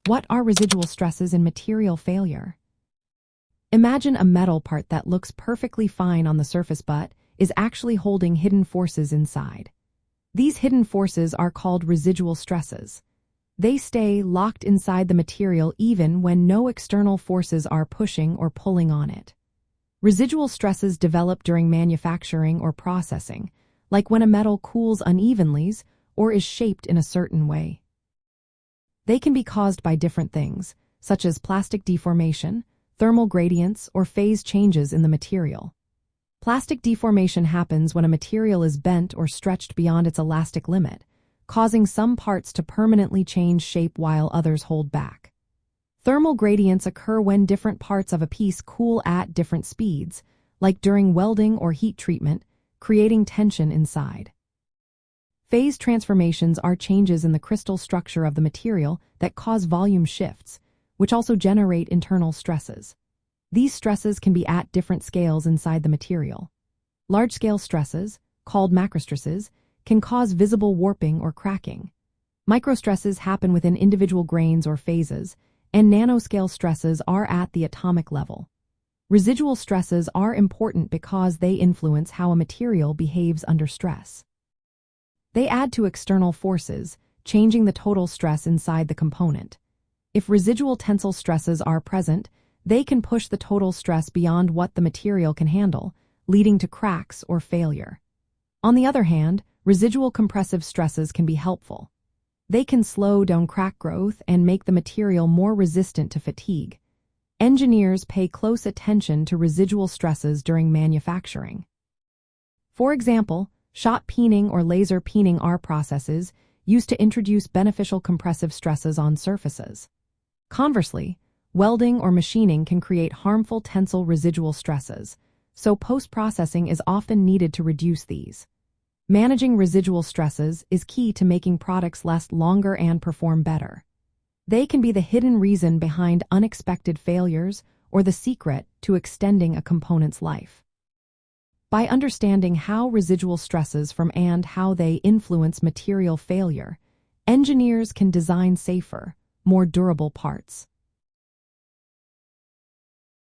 What are residual stresses in material failure? Imagine a metal part that looks perfectly fine on the surface but is actually holding hidden forces inside. These hidden forces are called residual stresses. They stay locked inside the material even when no external forces are pushing or pulling on it. Residual stresses develop during manufacturing or processing, like when a metal cools unevenly or is shaped in a certain way. They can be caused by different things, such as plastic deformation, thermal gradients, or phase changes in the material. Plastic deformation happens when a material is bent or stretched beyond its elastic limit, causing some parts to permanently change shape while others hold back. Thermal gradients occur when different parts of a piece cool at different speeds, like during welding or heat treatment, creating tension inside. Phase transformations are changes in the crystal structure of the material that cause volume shifts, which also generate internal stresses. These stresses can be at different scales inside the material. Large-scale stresses, called macrostresses, can cause visible warping or cracking. Microstresses happen within individual grains or phases, and nanoscale stresses are at the atomic level. Residual stresses are important because they influence how a material behaves under stress. They add to external forces, changing the total stress inside the component. If residual tensile stresses are present, they can push the total stress beyond what the material can handle, leading to cracks or failure. On the other hand, residual compressive stresses can be helpful. They can slow down crack growth and make the material more resistant to fatigue. Engineers pay close attention to residual stresses during manufacturing. For example, shot peening or laser peening are processes used to introduce beneficial compressive stresses on surfaces. Conversely, welding or machining can create harmful tensile residual stresses, so post-processing is often needed to reduce these. Managing residual stresses is key to making products last longer and perform better. They can be the hidden reason behind unexpected failures or the secret to extending a component's life. By understanding how residual stresses form and how they influence material failure, engineers can design safer, more durable parts.